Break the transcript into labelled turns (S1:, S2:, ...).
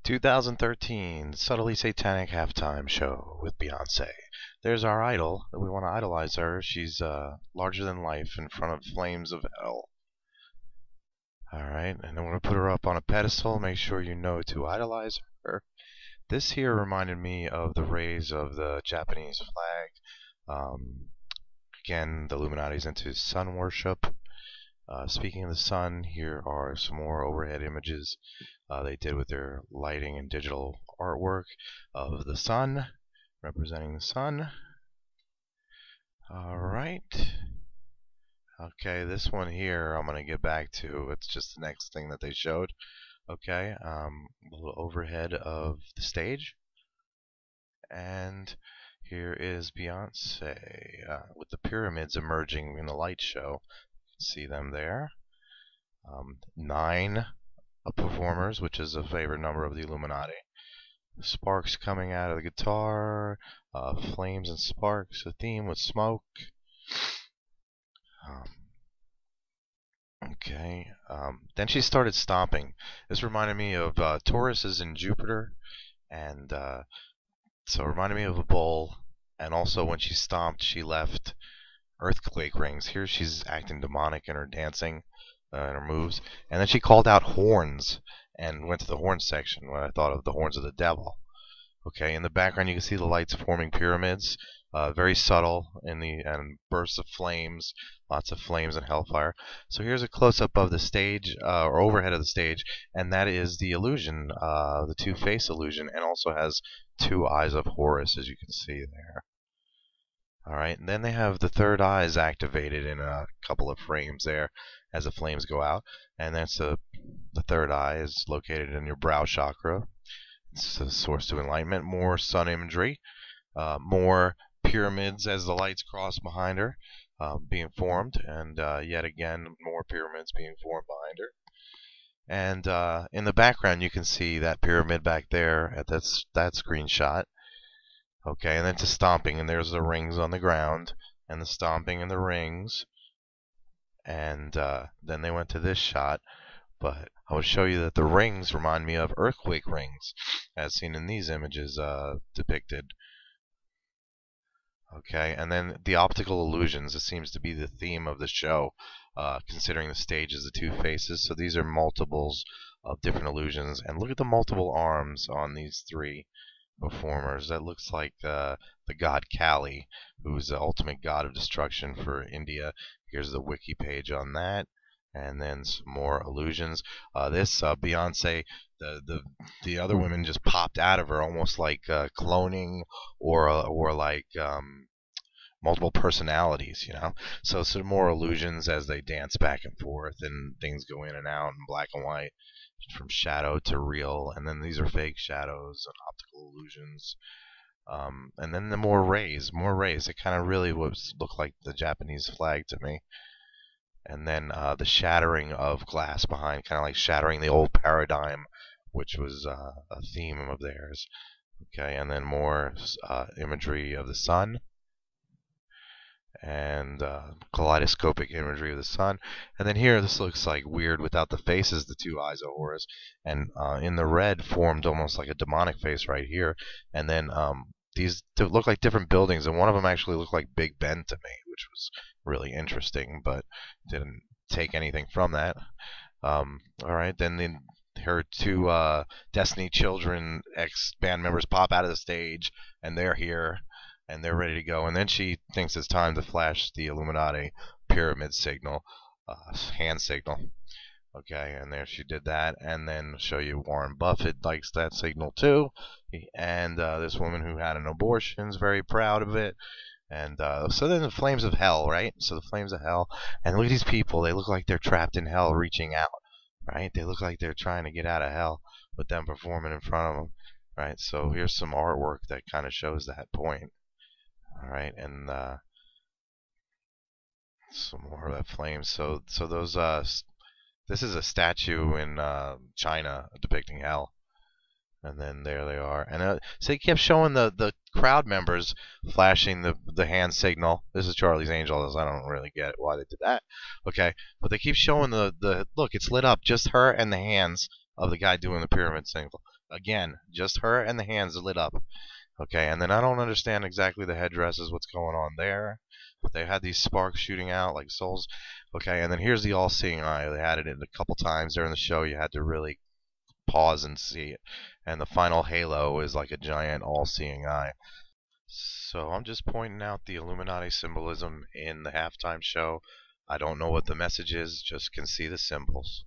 S1: 2013 Subtly Satanic Halftime Show with Beyonce. There's our idol. We want to idolize her. She's larger than life in front of flames of hell. Alright, and I'm going to put her up on a pedestal. Make sure you know to idolize her. This here reminded me of the rays of the Japanese flag. Again, the Illuminati's into sun worship. Speaking of the sun, here are some more overhead images they did with their lighting and digital artwork of the sun, representing the sun. Alright. Okay, this one here I'm going to get back to. It's just the next thing that they showed. Okay, a little overhead of the stage. And here is Beyonce with the pyramids emerging in the light show. See them there. 9 performers, which is a favorite number of the Illuminati. Sparks coming out of the guitar, flames and sparks, a theme with smoke. Okay. Then she started stomping. This reminded me of Taurus is in Jupiter, and so it reminded me of a bull. And also when she stomped, she left earthquake rings. Here she's acting demonic in her dancing and her moves. And then she called out horns and went to the horn section when I thought of the horns of the devil. Okay, in the background you can see the lights forming pyramids. Very subtle in the bursts of flames, lots of flames and hellfire. So here's a close-up of the stage, or overhead of the stage, and that is the illusion, the two-face illusion, and also has 2 eyes of Horus, as you can see there. Alright, and then they have the third eyes activated in a couple of frames there as the flames go out. And that's the third eye is located in your brow chakra. It's the source to enlightenment. More sun imagery. More pyramids as the lights cross behind her being formed. And yet again, more pyramids being formed behind her. And in the background, you can see that pyramid back there at that screenshot. Okay, and then to stomping, and there's the rings on the ground, and the stomping and the rings, and then they went to this shot, but I will show you that the rings remind me of earthquake rings, as seen in these images depicted. Okay, and then the optical illusions, it seems to be the theme of the show, considering the stage as the 2 faces, so these are multiples of different illusions, and look at the multiple arms on these 3 performers. That looks like the god Kali, who's the ultimate god of destruction for India. Here's the wiki page on that, and then some more illusions. This Beyonce, the other women just popped out of her, almost like cloning or like multiple personalities, you know. So some more illusions as they dance back and forth, and things go in and out, in black and white, from shadow to real, and then these are fake shadows and optical illusions. And then the more rays. It kind of really looked like the Japanese flag to me. And then the shattering of glass behind, kind of like shattering the old paradigm, which was a theme of theirs. Okay, and then more imagery of the sun, and kaleidoscopic imagery of the sun. And then here, this looks like weird without the faces, the 2 eyes of Horus, and in the red formed almost like a demonic face right here. And then these look like different buildings, and one of them actually looked like Big Ben to me, which was really interesting, but didn't take anything from that. Alright, then her 2 Destiny Children ex-band members pop out of the stage, and they're here, and they're ready to go. And then she thinks it's time to flash the Illuminati pyramid signal, hand signal. Okay, and there she did that. And then show you Warren Buffett likes that signal too. And this woman who had an abortion is very proud of it. And so then the flames of hell, right? So the flames of hell. And look at these people. They look like they're trapped in hell reaching out, right? They look like they're trying to get out of hell with them performing in front of them, right? So here's some artwork that kind of shows that point. Alright, and some more of that flame. So those this is a statue in China depicting hell, and then there they are. And so they kept showing the crowd members flashing the hand signal. This is Charlie's Angels. I don't really get why they did that. Okay, but they keep showing the look. It's lit up, just her and the hands of the guy doing the pyramid symbol. Again, just her and the hands lit up. Okay, and then I don't understand exactly the headdresses, what's going on there. But they had these sparks shooting out like souls. Okay, and then here's the all-seeing eye. They had it in a couple times during the show. You had to really pause and see it. And the final halo is like a giant all-seeing eye. So I'm just pointing out the Illuminati symbolism in the halftime show. I don't know what the message is, just can see the symbols.